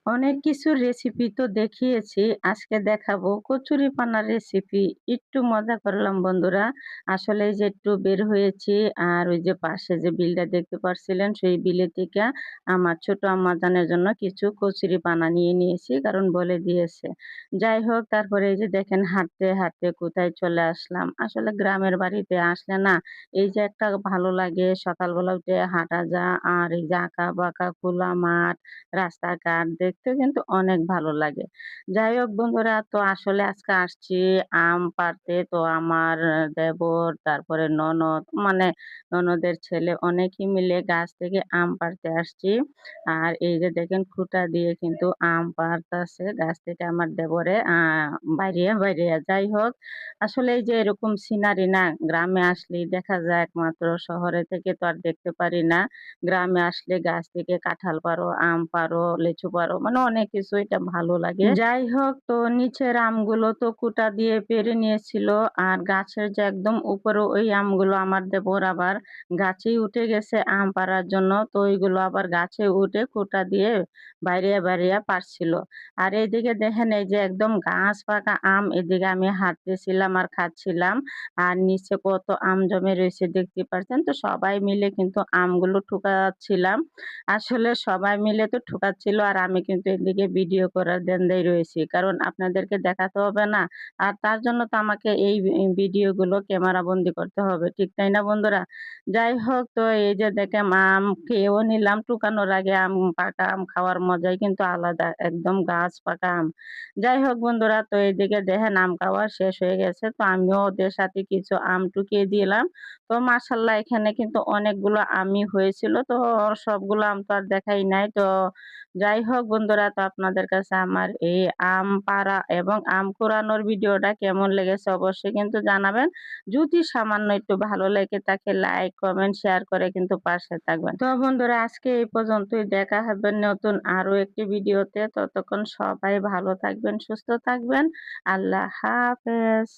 অনেক কিছুর রেসিপি তো দেখিয়েছি। আজকে দেখাবো কচুরিপানার রেসিপি। একটু মজা করলাম বন্ধুরা। আসলে এই যে একটু বের হয়েছি আর ওই যে পাশে যে বিলটা দেখতে পারছিলেন সেই বিলে থেকে আমার ছোট আম্মাজানের জন্য কিছু কচুরিপানা নিয়ে নিয়েছি কারণ বলে দিয়েছে। যাই হোক তারপরে এই যে দেখেন হাঁটতে, হাঁটতে কোথায় চলে আসলাম। আসলে গ্রামের বাড়িতে আসলে না এই যে একটা ভালো লাগে সকালবেলা উঠে হাঁটা আর এই যে আঁকা-বাঁকা খোলা মাঠ রাস্তাঘাট দেখতে কিন্তু অনেক ভালো লাগে। যাই হোক বন্ধুরা তো আসলে আজকে আসছি আম পাড়তে। তো আমার দেবর তারপরে ননদ মানে ননদের ছেলে অনেকেই মিলে গাছ থেকে আম পাড়তে আসছি। আর এই যে দেখেন খুঁটা দিয়ে কিন্তু আম পাড়তাছে গাছ থেকে আমার দেবরে বাইরিয়া, বাইরিয়া। যাই হোক আসলে এই যে এরকম সিনারি না গ্রামে আসলেই দেখা যায় একমাত্র শহরে থেকে তো আর দেখতে পারি না। গ্রামে আসলে গাছ থেকে কাঁঠাল পাড়ো, আম পাড়ো, লিচু পাড়ো মানে অনেক কিছু এটা ভালো লাগে। যাই হোক তো নিচের আমগুলো তো কুটা দিয়ে পেড়ে নিয়েছিল। আর গাছের যে একদম উপরে ওই আমগুলো আমার দেবর আবার গাছেই উঠে গেছে আম পাড়ার জন্য। তো ওইগুলো আবার গাছে উঠে কুটা দিয়ে বাইরিয়া, বাইরিয়া পাড়ছিল। আর এইদিকে দেখেন এই যে একদম গাছ পাকা আম এদিকে আমি হাঁটতেছিলাম আর খাচ্ছিলাম। আর নিচে কত আম জমে রয়েছে দেখতে পাচ্ছেন। তো সবাই মিলে কিন্তু আমগুলো ঠুকাচ্ছিলাম। আসলে সবাই মিলে তো ঠুকাচ্ছিল আর আমি কিন্তু এদিকে ভিডিও করার ধান্দায় রয়েছি। কারণ আপনাদেরকে দেখাতে হবে না? আর তার জন্য তো আমাকে এই ভিডিওগুলো ক্যামেরা বন্দি করতে হবে। ঠিক তাই না বন্ধুরা? যাই হোক তো এই যে দেখেন আম খেয়েও নিলাম টুকানোর আগে পাকা আম খাওয়ার মজাই কিন্তু আলাদা। একদম গাছ পাকা আম। যাই হোক বন্ধুরা তো এদিকে দেখেন আম খাওয়া শেষ হয়ে গেছে। তো আমিও ওদের সাথে কিছু আম টুকিয়ে দিলাম। তো মাশাআল্লাহ এখানে কিন্তু অনেকগুলো আমই হয়েছিল। তো সবগুলো আম তো আর দেখাই নাই। তো যাই হোক বন্ধুরা তো আপনাদের কাছে আমার এই আম পাড়া এবং আম কুড়ানোর ভিডিওটা কেমন লেগেছে অবশ্যই কিন্তু জানাবেন। যদি সামান্য একটু ভালো লেগে থাকে লাইক, কমেন্ট, শেয়ার করে কিন্তু পাশে থাকবেন। তো বন্ধুরা আজকে এই পর্যন্তই দেখা হবে নতুন আরো একটি ভিডিওতে। ততক্ষণ সবাই ভালো থাকবেন, সুস্থ থাকবেন। আল্লাহ হাফেজ।